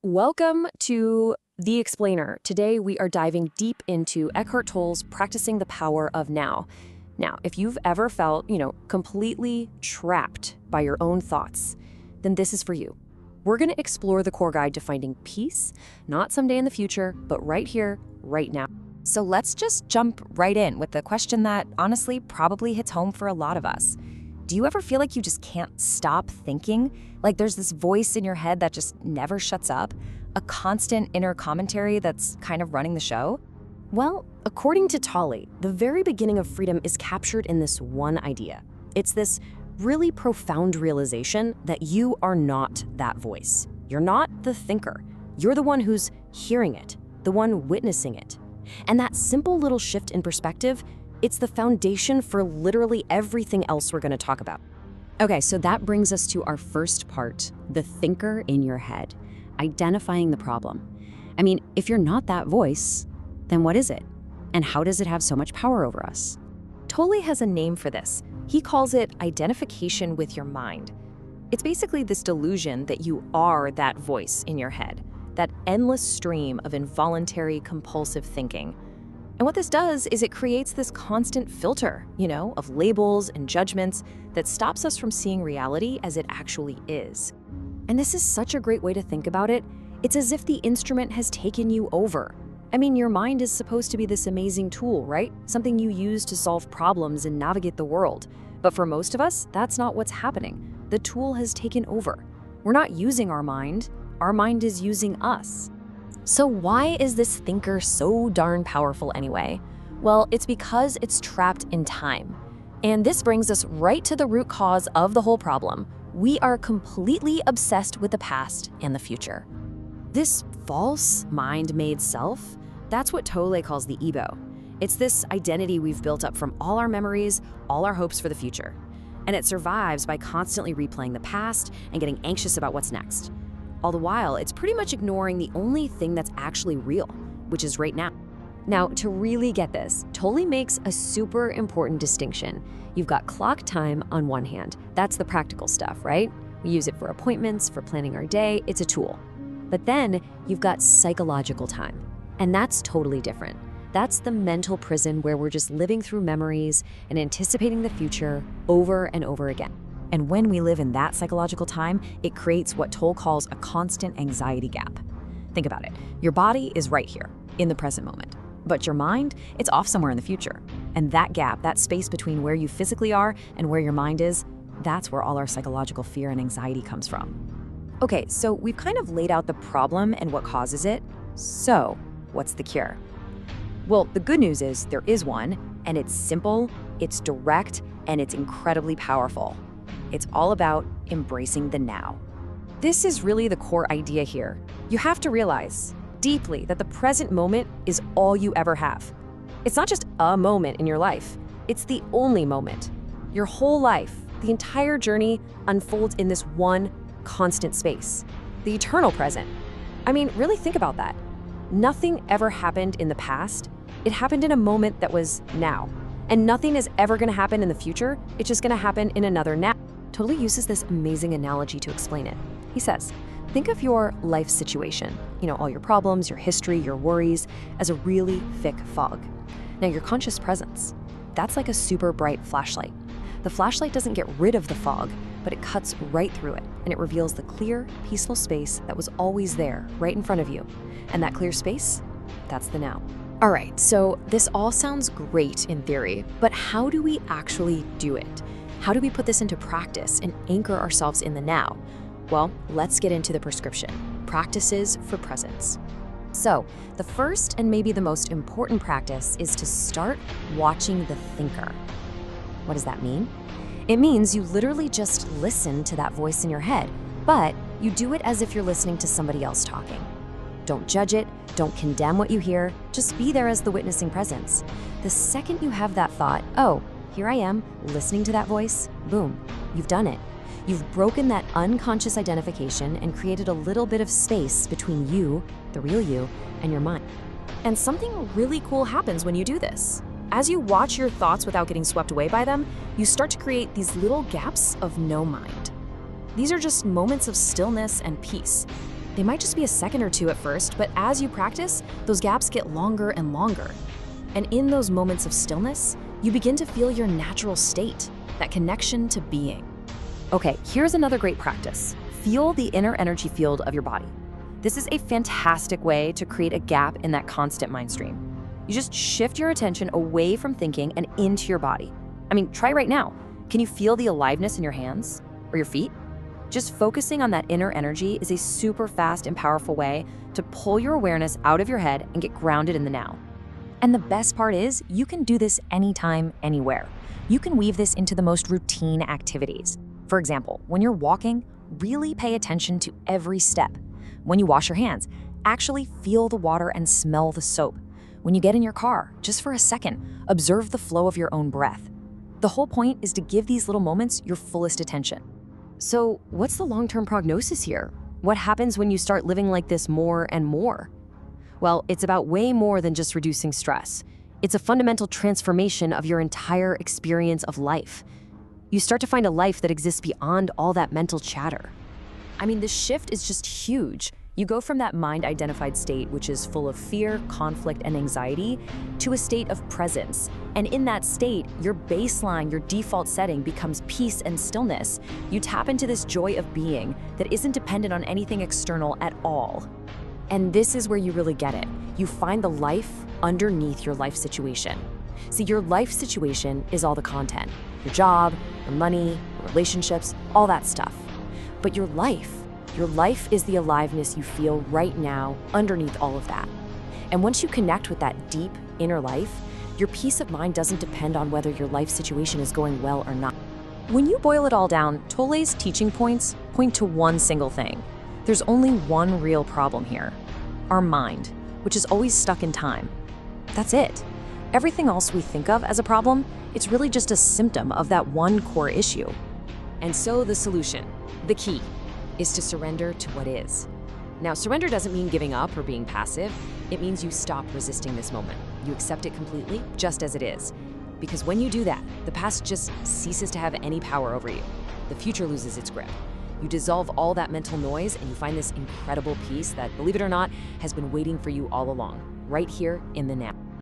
Welcome to The Explainer. Today we are diving deep into Eckhart Tolle's Practicing the Power of Now. Now, if you've ever felt, completely trapped by your own thoughts, then this is for you. We're going to explore the core guide to finding peace, not someday in the future, but right here, right now. So let's just jump right in with the question that honestly probably hits home for a lot of us. Do you ever feel like you just can't stop thinking? Like there's this voice in your head that just never shuts up? A constant inner commentary that's kind of running the show? Well, according to Tolle, the very beginning of freedom is captured in this one idea. It's this really profound realization that you are not that voice. You're not the thinker. You're the one who's hearing it, the one witnessing it. And that simple little shift in perspective, it's the foundation for literally everything else we're going to talk about. Okay, so that brings us to our first part, the thinker in your head, identifying the problem. I mean, if you're not that voice, then what is it? And how does it have so much power over us? Tolle has a name for this. He calls it identification with your mind. It's basically this delusion that you are that voice in your head, that endless stream of involuntary compulsive thinking. And what this does is it creates this constant filter, of labels and judgments that stops us from seeing reality as it actually is. And this is such a great way to think about it. It's as if the instrument has taken you over. I mean, your mind is supposed to be this amazing tool, right? Something you use to solve problems and navigate the world. But for most of us, that's not what's happening. The tool has taken over. We're not using our mind is using us. So why is this thinker so darn powerful anyway? Well, it's because it's trapped in time. And this brings us right to the root cause of the whole problem. We are completely obsessed with the past and the future. This false mind-made self, that's what Tolle calls the ego. It's this identity we've built up from all our memories, all our hopes for the future. And it survives by constantly replaying the past and getting anxious about what's next. All the while, it's pretty much ignoring the only thing that's actually real, which is right now. Now, to really get this, Tolle makes a super important distinction. You've got clock time on one hand. That's the practical stuff, right? We use it for appointments, for planning our day. It's a tool. But then you've got psychological time, and that's totally different. That's the mental prison where we're just living through memories and anticipating the future over and over again. And when we live in that psychological time, it creates what Tolle calls a constant anxiety gap. Think about it. Your body is right here, in the present moment. But your mind, it's off somewhere in the future. And that gap, that space between where you physically are and where your mind is, that's where all our psychological fear and anxiety comes from. Okay, so we've kind of laid out the problem and what causes it. So, what's the cure? Well, the good news is there is one, and it's simple, it's direct, and it's incredibly powerful. It's all about embracing the now. This is really the core idea here. You have to realize deeply that the present moment is all you ever have. It's not just a moment in your life. It's the only moment. Your whole life, the entire journey unfolds in this one constant space, the eternal present. I mean, really think about that. Nothing ever happened in the past. It happened in a moment that was now. And nothing is ever going to happen in the future. It's just going to happen in another now. Tolle uses this amazing analogy to explain it. He says, think of your life situation, all your problems, your history, your worries, as a really thick fog. Now, your conscious presence, that's like a super bright flashlight. The flashlight doesn't get rid of the fog, but it cuts right through it, and it reveals the clear, peaceful space that was always there, right in front of you. And that clear space, that's the now. All right, so this all sounds great in theory, but how do we actually do it? How do we put this into practice and anchor ourselves in the now? Well, let's get into the prescription, practices for presence. So, the first and maybe the most important practice is to start watching the thinker. What does that mean? It means you literally just listen to that voice in your head, but you do it as if you're listening to somebody else talking. Don't judge it, don't condemn what you hear, just be there as the witnessing presence. The second you have that thought, oh, here I am, listening to that voice, boom, you've done it. You've broken that unconscious identification and created a little bit of space between you, the real you, and your mind. And something really cool happens when you do this. As you watch your thoughts without getting swept away by them, you start to create these little gaps of no mind. These are just moments of stillness and peace. They might just be a second or two at first, but as you practice, those gaps get longer and longer. And in those moments of stillness, you begin to feel your natural state, that connection to being. Okay, here's another great practice. Feel the inner energy field of your body. This is a fantastic way to create a gap in that constant mind stream. You just shift your attention away from thinking and into your body. I mean, try right now. Can you feel the aliveness in your hands or your feet? Just focusing on that inner energy is a super fast and powerful way to pull your awareness out of your head and get grounded in the now. And the best part is, you can do this anytime, anywhere. You can weave this into the most routine activities. For example, when you're walking, really pay attention to every step. When you wash your hands, actually feel the water and smell the soap. When you get in your car, just for a second, observe the flow of your own breath. The whole point is to give these little moments your fullest attention. So, what's the long-term prognosis here? What happens when you start living like this more and more? Well, it's about way more than just reducing stress. It's a fundamental transformation of your entire experience of life. You start to find a life that exists beyond all that mental chatter. I mean, this shift is just huge. You go from that mind-identified state, which is full of fear, conflict, and anxiety, to a state of presence. And in that state, your baseline, your default setting becomes peace and stillness. You tap into this joy of being that isn't dependent on anything external at all. And this is where you really get it. You find the life underneath your life situation. See, your life situation is all the content. Your job, your money, your relationships, all that stuff. But your life is the aliveness you feel right now underneath all of that. And once you connect with that deep inner life, your peace of mind doesn't depend on whether your life situation is going well or not. When you boil it all down, Tolle's teaching points point to one single thing. There's only one real problem here: our mind, which is always stuck in time. That's it. Everything else we think of as a problem, it's really just a symptom of that one core issue. And so the solution, the key, is to surrender to what is. Now, surrender doesn't mean giving up or being passive. It means you stop resisting this moment. You accept it completely, just as it is. Because when you do that, the past just ceases to have any power over you. The future loses its grip. You dissolve all that mental noise and you find this incredible peace that, believe it or not, has been waiting for you all along, right here in the now.